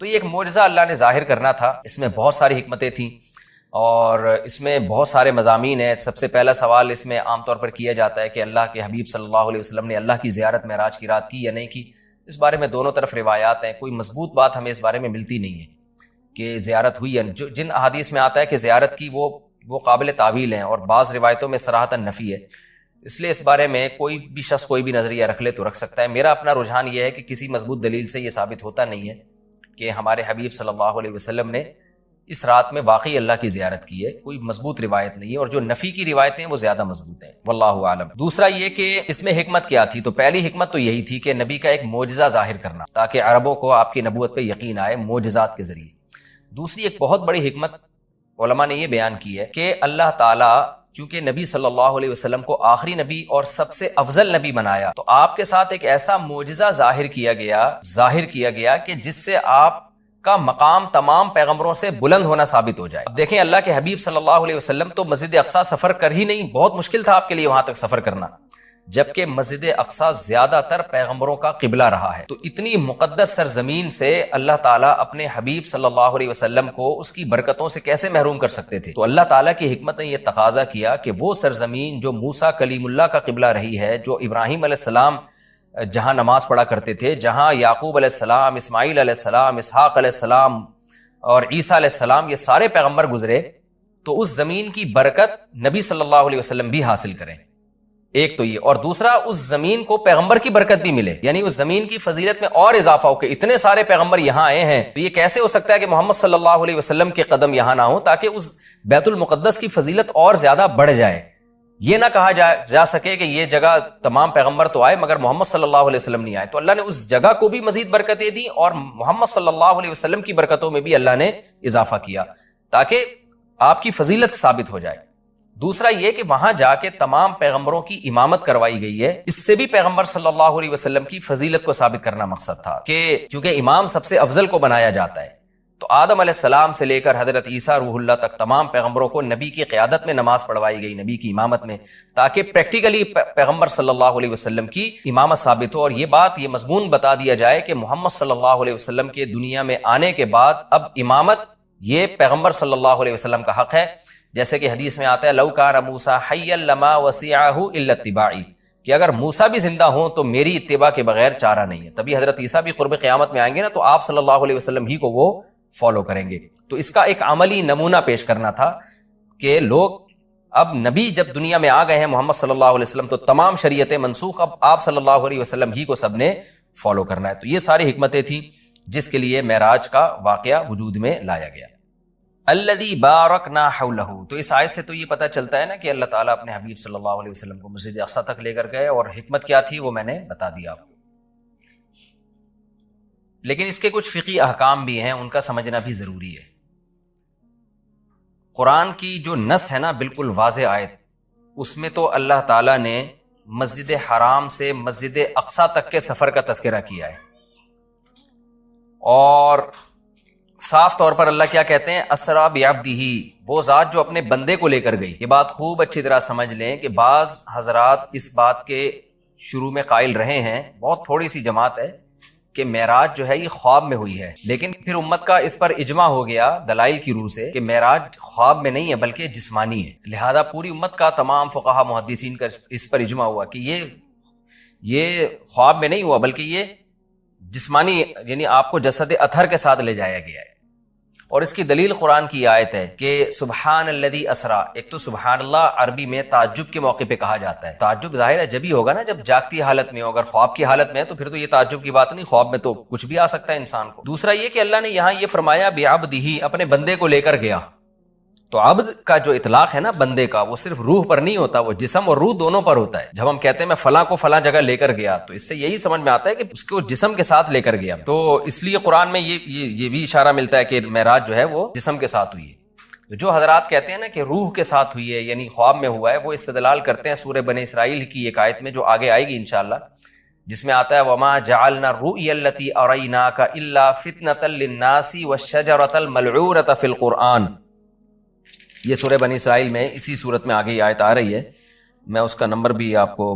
تو یہ ایک معجزہ اللہ نے ظاہر کرنا تھا، اس میں بہت ساری حکمتیں تھیں اور اس میں بہت سارے مضامین ہیں۔ سب سے پہلا سوال اس میں عام طور پر کیا جاتا ہے کہ اللہ کے حبیب صلی اللہ علیہ وسلم نے اللہ کی زیارت معراج کی رات کی یا نہیں کی۔ اس بارے میں دونوں طرف روایات ہیں، کوئی مضبوط بات ہمیں اس بارے میں ملتی نہیں ہے کہ زیارت ہوئی یا نہیں۔ جن احادیث میں آتا ہے کہ زیارت کی وہ قابل تعویل ہیں، اور بعض روایتوں میں صراحتاً نفی ہے، اس لیے اس بارے میں کوئی بھی شخص کوئی بھی نظریہ رکھ لے تو رکھ سکتا ہے۔ میرا اپنا رجحان یہ ہے کہ کسی مضبوط دلیل سے یہ ثابت ہوتا نہیں ہے کہ ہمارے حبیب صلی اللہ علیہ وسلم نے اس رات میں واقعی اللہ کی زیارت کی ہے، کوئی مضبوط روایت نہیں ہے، اور جو نفی کی روایتیں ہیں وہ زیادہ مضبوط ہیں، واللہ اعلم۔ دوسرا یہ کہ اس میں حکمت کیا تھی، تو پہلی حکمت تو یہی تھی کہ نبی کا ایک معجزہ ظاہر کرنا تاکہ عربوں کو آپ کی نبوت پہ یقین آئے معجزات کے ذریعے۔ دوسری ایک بہت بڑی حکمت علماء نے یہ بیان کی ہے کہ اللہ تعالیٰ کیونکہ نبی صلی اللہ علیہ وسلم کو آخری نبی اور سب سے افضل نبی بنایا، تو آپ کے ساتھ ایک ایسا معجزہ ظاہر کیا گیا کہ جس سے آپ کا مقام تمام پیغمبروں سے بلند ہونا ثابت ہو جائے۔ اب دیکھیں اللہ کے حبیب صلی اللہ علیہ وسلم تو مسجد اقصیٰ سفر کر ہی نہیں، بہت مشکل تھا آپ کے لیے وہاں تک سفر کرنا، جبکہ مسجد اقصیٰ زیادہ تر پیغمبروں کا قبلہ رہا ہے۔ تو اتنی مقدس سرزمین سے اللہ تعالیٰ اپنے حبیب صلی اللہ علیہ وسلم کو اس کی برکتوں سے کیسے محروم کر سکتے تھے؟ تو اللہ تعالیٰ کی حکمت نے یہ تقاضا کیا کہ وہ سرزمین جو موسیٰ کلیم اللہ کا قبلہ رہی ہے، جو ابراہیم علیہ السلام جہاں نماز پڑھا کرتے تھے، جہاں یعقوب علیہ السلام، اسماعیل علیہ السلام، اسحاق علیہ السلام اور عیسیٰ علیہ السلام، یہ سارے پیغمبر گزرے، تو اس زمین کی برکت نبی صلی اللہ علیہ وسلم بھی حاصل کریں۔ ایک تو یہ، اور دوسرا اس زمین کو پیغمبر کی برکت بھی ملے، یعنی اس زمین کی فضیلت میں اور اضافہ ہو کہ اتنے سارے پیغمبر یہاں آئے ہیں، تو یہ کیسے ہو سکتا ہے کہ محمد صلی اللہ علیہ وسلم کے قدم یہاں نہ ہوں، تاکہ اس بیت المقدس کی فضیلت اور زیادہ بڑھ جائے۔ یہ نہ کہا جا سکے کہ یہ جگہ تمام پیغمبر تو آئے مگر محمد صلی اللہ علیہ وسلم نہیں آئے، تو اللہ نے اس جگہ کو بھی مزید برکتیں دی اور محمد صلی اللہ علیہ وسلم کی برکتوں میں بھی اللہ نے اضافہ کیا تاکہ آپ کی فضیلت ثابت ہو جائے۔ دوسرا یہ کہ وہاں جا کے تمام پیغمبروں کی امامت کروائی گئی ہے، اس سے بھی پیغمبر صلی اللہ علیہ وسلم کی فضیلت کو ثابت کرنا مقصد تھا کہ کیونکہ امام سب سے افضل کو بنایا جاتا ہے، تو آدم علیہ السلام سے لے کر حضرت عیسیٰ روح اللہ تک تمام پیغمبروں کو نبی کی قیادت میں نماز پڑھوائی گئی، نبی کی امامت میں، تاکہ پریکٹیکلی پیغمبر صلی اللہ علیہ وسلم کی امامت ثابت ہو، اور یہ مضمون بتا دیا جائے کہ محمد صلی اللہ علیہ وسلم کے دنیا میں آنے کے بعد اب امامت یہ پیغمبر صلی اللہ علیہ وسلم کا حق ہے، جیسے کہ حدیث میں آتا ہے لو کان موسیٰ حیا لما وسعہ الا اتباعی، کہ اگر موسیٰ بھی زندہ ہوں تو میری اتباع کے بغیر چارہ نہیں ہے۔ تبھی حضرت عیسیٰ بھی قرب قیامت میں آئیں گے نا، تو آپ صلی اللہ علیہ وسلم ہی کو وہ فالو کریں گے۔ تو اس کا ایک عملی نمونہ پیش کرنا تھا کہ لوگ اب نبی جب دنیا میں آ گئے ہیں محمد صلی اللہ علیہ وسلم، تو تمام شریعتیں منسوخ، اب آپ صلی اللہ علیہ وسلم ہی کو سب نے فالو کرنا ہے۔ تو یہ ساری حکمتیں تھیں جس کے لیے معراج کا واقعہ وجود میں لایا گیا۔ الذی بارکنا حولہ، تو اس آیت سے تو یہ پتہ چلتا ہے نا کہ اللہ تعالیٰ اپنے حبیب صلی اللہ علیہ وسلم کو مسجد اقصیٰ تک لے کر گئے، اور حکمت کیا تھی وہ میں نے بتا دیا آپ کو۔ لیکن اس کے کچھ فقہی احکام بھی ہیں، ان کا سمجھنا بھی ضروری ہے۔ قرآن کی جو نص ہے نا بالکل واضح آیت، اس میں تو اللہ تعالیٰ نے مسجد حرام سے مسجد اقصیٰ تک کے سفر کا تذکرہ کیا ہے، اور صاف طور پر اللہ کیا کہتے ہیں، اسرا بعبدہ، وہ ذات جو اپنے بندے کو لے کر گئی۔ یہ بات خوب اچھی طرح سمجھ لیں کہ بعض حضرات اس بات کے شروع میں قائل رہے ہیں، بہت تھوڑی سی جماعت ہے، کہ معراج جو ہے یہ خواب میں ہوئی ہے، لیکن پھر امت کا اس پر اجماع ہو گیا دلائل کی روح سے کہ معراج خواب میں نہیں ہے بلکہ جسمانی ہے، لہذا پوری امت کا تمام فقہا محدثین کا اس پر اجماع ہوا کہ یہ خواب میں نہیں ہوا بلکہ یہ جسمانی، یعنی آپ کو جسد اطہر کے ساتھ لے جایا گیا ہے۔ اور اس کی دلیل قرآن کی آیت ہے کہ سبحان الذی اسرا، ایک تو سبحان اللہ عربی میں تعجب کے موقع پہ کہا جاتا ہے، تعجب ظاہر ہے جب ہی ہوگا نا جب جاگتی حالت میں ہو، اگر خواب کی حالت میں ہے تو پھر تو یہ تعجب کی بات نہیں، خواب میں تو کچھ بھی آ سکتا ہے انسان کو۔ دوسرا یہ کہ اللہ نے یہاں یہ فرمایا بعبدہ، اپنے بندے کو لے کر گیا، تو عبد کا جو اطلاق ہے نا بندے کا، وہ صرف روح پر نہیں ہوتا، وہ جسم اور روح دونوں پر ہوتا ہے۔ جب ہم کہتے ہیں میں فلاں کو فلاں جگہ لے کر گیا، تو اس سے یہی سمجھ میں آتا ہے کہ اس کو جسم کے ساتھ لے کر گیا، تو اس لیے قرآن میں یہ بھی اشارہ ملتا ہے کہ معراج جو ہے وہ جسم کے ساتھ ہوئی ہے۔ تو جو حضرات کہتے ہیں نا کہ روح کے ساتھ ہوئی ہے یعنی خواب میں ہوا ہے، وہ استدلال کرتے ہیں سورہ بنی اسرائیل کی ایک آیت میں جو آگے آئے گی انشاءاللہ، جس میں آتا ہے وَمَا جَعَلْنَا الرُّؤْيَا الَّتِي أَرَيْنَاكَ إِلَّا فِتْنَةً لِلنَّاسِ وَالشَّجَرَةَ الْمَلْعُونَةَ فِي الْقُرْآنِ، یہ سورہ بنی اسرائیل میں اسی صورت میں آگے یہ آیت آ رہی ہے، میں اس کا نمبر بھی آپ کو